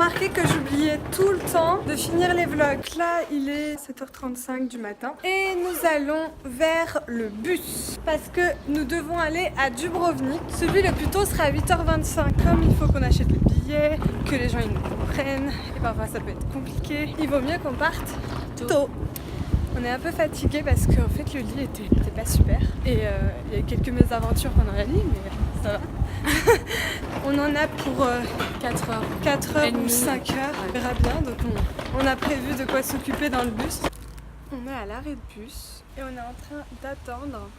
remarqué que j'oubliais tout le temps de finir les vlogs. Là, il est 7h35 du matin et nous allons vers le bus parce que nous devons aller à Dubrovnik. Celui le plus tôt sera à 8h25. Comme il faut qu'on achète les billets, que les gens ils nous comprennent, et parfois ça peut être compliqué, il vaut mieux qu'on parte tôt. On est un peu fatigué parce qu'en fait le lit était pas super et il y a eu quelques mésaventures pendant la nuit, mais ça va. On en a pour 4 heures ou 5 heures, on verra bien, donc on a prévu de quoi s'occuper dans le bus. On est à l'arrêt de bus et on est en train d'attendre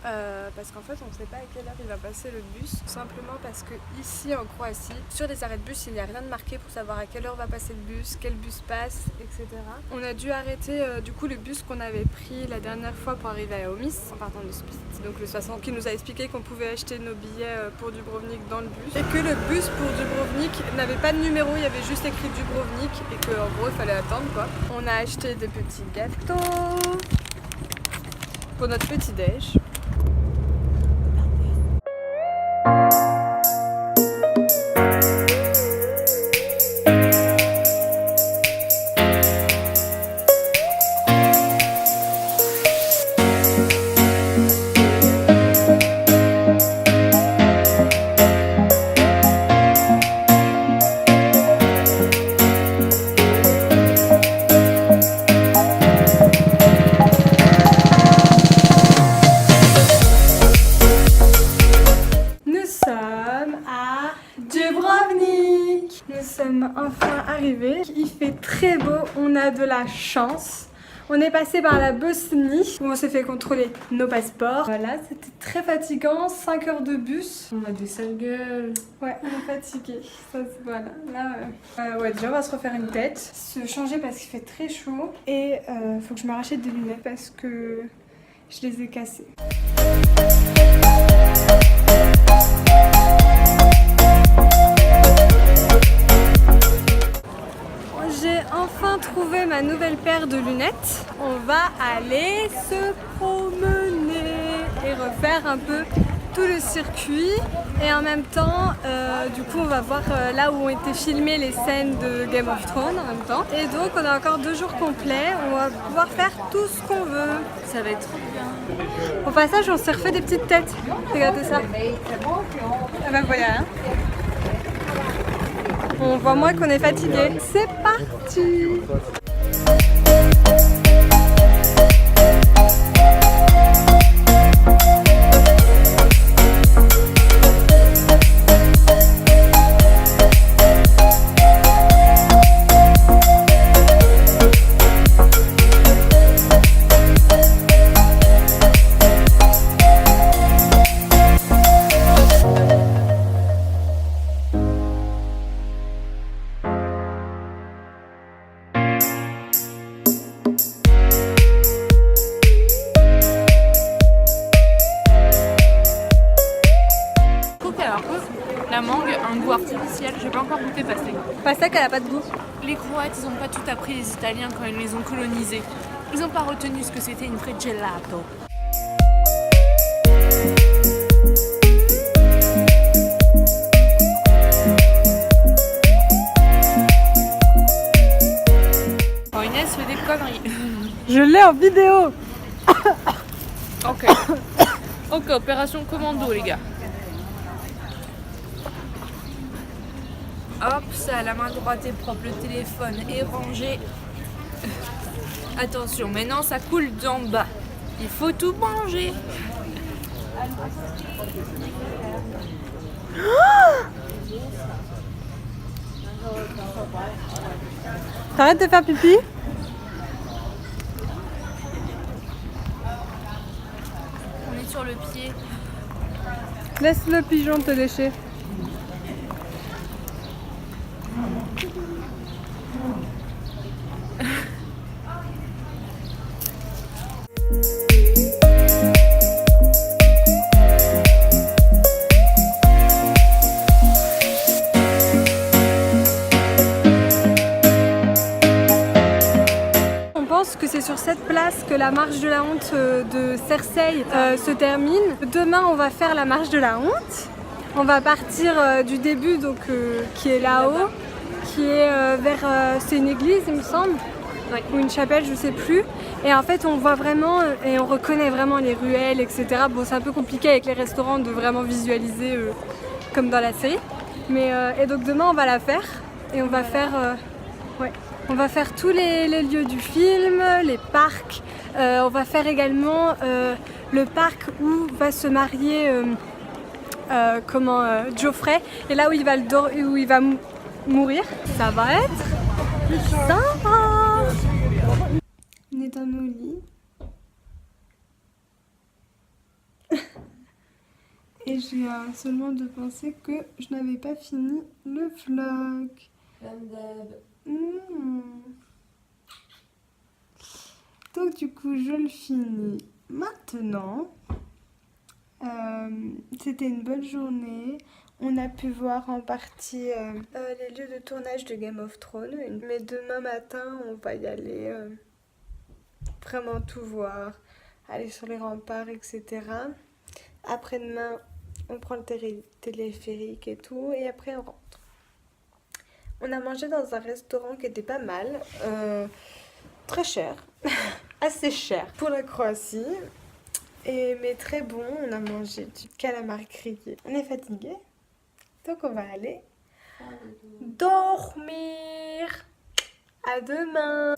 parce qu'en fait on ne sait pas à quelle heure il va passer le bus, tout simplement parce que ici en Croatie, sur les arrêts de bus il n'y a rien de marqué pour savoir à quelle heure va passer le bus, quel bus passe, etc. On a dû arrêter du coup le bus qu'on avait pris la dernière fois pour arriver à Omis en partant de Split, donc le 60 qui nous a expliqué qu'on pouvait acheter nos billets pour Dubrovnik dans le bus et que le bus pour Dubrovnik n'avait pas de numéro, il y avait juste écrit Dubrovnik et qu'en gros il fallait attendre quoi. On a acheté des petits gâteaux pour notre petit déj. Nous sommes enfin arrivés, il fait très beau, on a de la chance. On est passé par la Bosnie où on s'est fait contrôler nos passeports. Voilà, c'était très fatigant, 5 heures de bus. On a des sales gueules. Ouais, on est fatigué. Voilà, là, ouais, déjà on va se refaire une tête, se changer parce qu'il fait très chaud et faut que je me rachète des lunettes parce que je les ai cassées. J'ai enfin trouvé ma nouvelle paire de lunettes. On va aller se promener et refaire un peu tout le circuit. Et en même temps, du coup, on va voir là où ont été filmées les scènes de Game of Thrones en même temps. Et donc, on a encore 2 jours complets. On va pouvoir faire tout ce qu'on veut. Ça va être trop bien. Au passage, on s'est refait des petites têtes. Regardez ça. Ah ben voilà. Hein. On voit moins qu'on est fatigué. C'est parti! La mangue a un goût artificiel, j'ai pas encore goûté pastek. Pastek, elle a pas de goût. Les Croates, ils ont pas tout appris les Italiens quand ils les ont colonisés. Ils ont pas retenu ce que c'était une vraie gelato. Oh, Inès fait des conneries. Je l'ai en vidéo. Ok. Ok, opération commando les gars. Hop, ça, la main droite est propre, le téléphone est rangé. Attention, maintenant ça coule d'en bas. Il faut tout manger. T'arrêtes de faire pipi? On est sur le pied. Laisse le pigeon te lécher. Que c'est sur cette place que la marche de la honte de Cersei se termine. Demain on va faire la marche de la honte. On va partir du début donc qui est là-haut qui est vers... c'est une église, il me semble, ou une chapelle, je sais plus. Et en fait, on voit vraiment et on reconnaît vraiment les ruelles, etc. Bon, c'est un peu compliqué avec les restaurants de vraiment visualiser comme dans la série. Mais et donc demain, on va la faire et on va faire... On va faire tous les lieux du film, les parcs. On va faire également le parc où va se marier Geoffrey, et là où il va mourir. Ça va être sympa. On est dans nos lits. Et j'ai seulement de penser que je n'avais pas fini le vlog. Donc du coup je le finis maintenant. C'était une bonne journée. On a pu voir en partie les lieux de tournage de Game of Thrones. Mais demain matin on va y aller vraiment tout voir. Aller sur les remparts, etc. Après-demain on prend le téléphérique et tout. Et après on rentre. On a mangé dans un restaurant qui était pas mal, très cher, assez cher pour la Croatie, mais très bon. On a mangé du calamar grillé. On est fatigué, donc on va aller dormir. À demain.